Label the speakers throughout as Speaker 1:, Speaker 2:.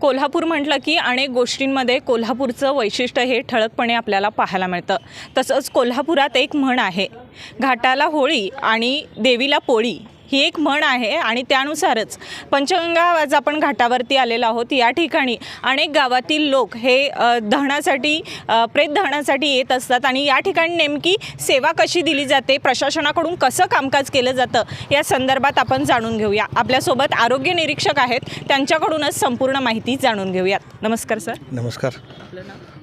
Speaker 1: कोल्हापूर म्हटलं की अनेक गोष्टींमध्ये कोल्हापूरचं वैशिष्ट्य हे ठळकपणे आपल्याला पाहायला मिळतं। तसंच कोल्हापुरात एक म्हण आहे, घाटाला होळी आणि देवीला पोळी ही एक म्हण आहे आणि त्यानुसारच पंचगंगा आज आपण घाटावरती आलेलो आहोत। या ठिकाणी अनेक गावातील लोक हे दहनासाठी प्रेत दहनासाठी येत असतात आणि या ठिकाणी नेमकी सेवा कशी दिली जाते, प्रशासनाकडून कसं कामकाज केलं जातं या संदर्भात आपण जाणून घेऊया। आपल्यासोबत आरोग्य निरीक्षक आहेत, त्यांच्याकडूनच संपूर्ण माहिती जाणून घेऊयात। नमस्कार सर।
Speaker 2: नमस्कार,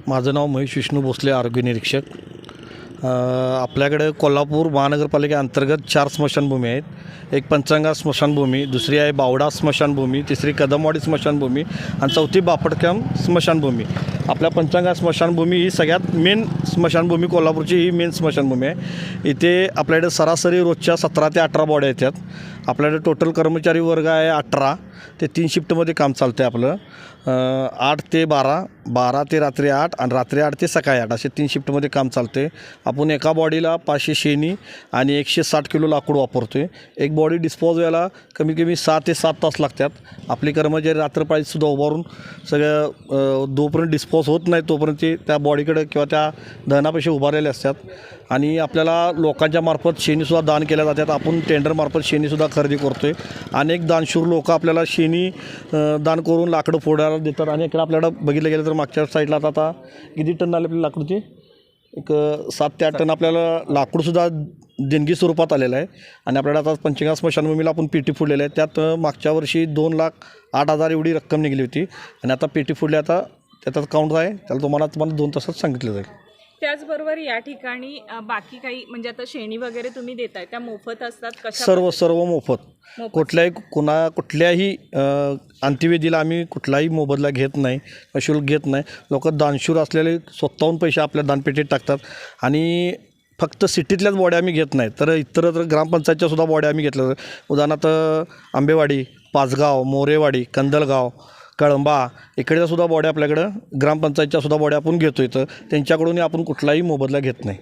Speaker 2: माझं नाव महेश विष्णू भोसले, आरोग्य निरीक्षक। आपल्याकडे कोल्हापूर महानगरपालिकेअंतर्गत 4 स्मशानभूमी आहेत। एक पंचगंगा स्मशानभूमी, दुसरी आहे बावडा स्मशानभूमी, तिसरी कदमवाडी स्मशानभूमी आणि चौथी बापटकॅम स्मशानभूमी। आपल्या पंचगंगा स्मशानभूमी ही सगळ्यात मेन स्मशानभूमी, कोल्हापूरची ही मेन स्मशानभूमी आहे। इथे आपल्याकडे सरासरी रोजच्या 17 ते 18 बॉड्या येतात। आपल्याकडे टोटल कर्मचारी वर्ग आहे 18, ते 3 शिफ्टमध्ये काम चालतं आहे आपलं। 8 ते 12, 12 ते रात्री 8 आणि रात्री 8 ते सकाळी 8 असे 3 शिफ्टमध्ये काम चालते। आपण एका बॉडीला 500 शेणी आणि 160 किलो लाकूड वापरतो आहे। एक बॉडी डिस्पोज व्हायला कमी कमी 6 ते 7 तास लागतात। आपले कर्मचारी रात्रपाळीसुद्धा उभारून सगळ्या जोपर्यंत डिस्पोज होत नाही तोपर्यंत ते त्या बॉडीकडे किंवा त्या दहनापाशी उभारलेले असतात। आणि आपल्याला लोकांच्या मार्फत शेणीसुद्धा दान केल्या जातात। आपण टेंडरमार्फत शेणीसुद्धा खरेदी करतो आहे। अनेक दानशूर लोक आपल्याला शेणी दान करून लाकडं फोडायला देतात। आणि इकडे आपल्याला बघितलं गेलं तर मागच्या साईडला आता किती टन आले आपल्या लाकडूचे, एक 7 ते 8 टन आपल्याला लाकूडसुद्धा देणगी स्वरूपात आलेलं आहे। आणि आपल्याला आता पंचगंगा स्मशानभूमीला आपण पेटी फोडलेलं आहे। त्यात मागच्या वर्षी 2,08,000 एवढी रक्कम निघाली होती आणि आता पेटी फोडली, आता त्याचा काउंट आहे, त्याला तुम्हाला 2 तासात सांगितलं जाईल।
Speaker 1: त्याचबरोबर या ठिकाणी बाकी काही म्हणजे आता शेणी वगैरे तुम्ही देताय त्या मोफत असतात कशा?
Speaker 2: सर्व मोफत। कुठल्याही अंत्यविधीला आम्ही कुठलाही मोबदला घेत नाही, शुल्क घेत नाही। लोक दानशूर असलेले स्वतःहून पैसे आपल्या दानपेटीत टाकतात। आणि फक्त सिटीतल्याच बॉड्या आम्ही घेत नाही, तर इतर ग्रामपंचायतच्यासुद्धा बॉड्या आम्ही घेतल्या। उदाहरणार्थ आंबेवाडी, पाचगाव, मोरेवाडी, कंदलगाव, कळंबा इकडेसुद्धा सुद्धा बॉड्या आपल्याकडं ग्रामपंचायतच्यासुद्धा बॉड्या आपण घेतो आहे, तर त्यांच्याकडून आपण कुठलाही मोबदला घेत नाही।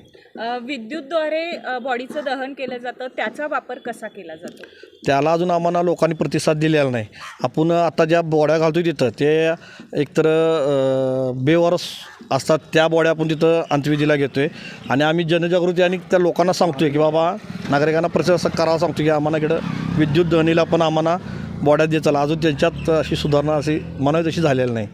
Speaker 1: विद्युतद्वारे बॉडीचं दहन केलं जातं, त्याचा वापर कसा केला जातो?
Speaker 2: त्याला अजून आम्हाला लोकांनी प्रतिसाद दिलेला नाही। आपण आता ज्या बॉड्या घालतो तिथं ते एकतर बेवारस असतात, त्या बॉड्या आपण तिथं अंत्यविधीला घेतो आहे। आणि आम्ही जनजागृती आणि त्या लोकांना सांगतो आहे की बाबा नागरिकांना प्रतिसाद करावा सांगतो की आम्हाला इकडं विद्युत दहनीला पण आम्हाला बॉड्या देत चला। अजून त्यांच्यात अशी सुधारणा अशी म्हणावी तशी झालेली नाही।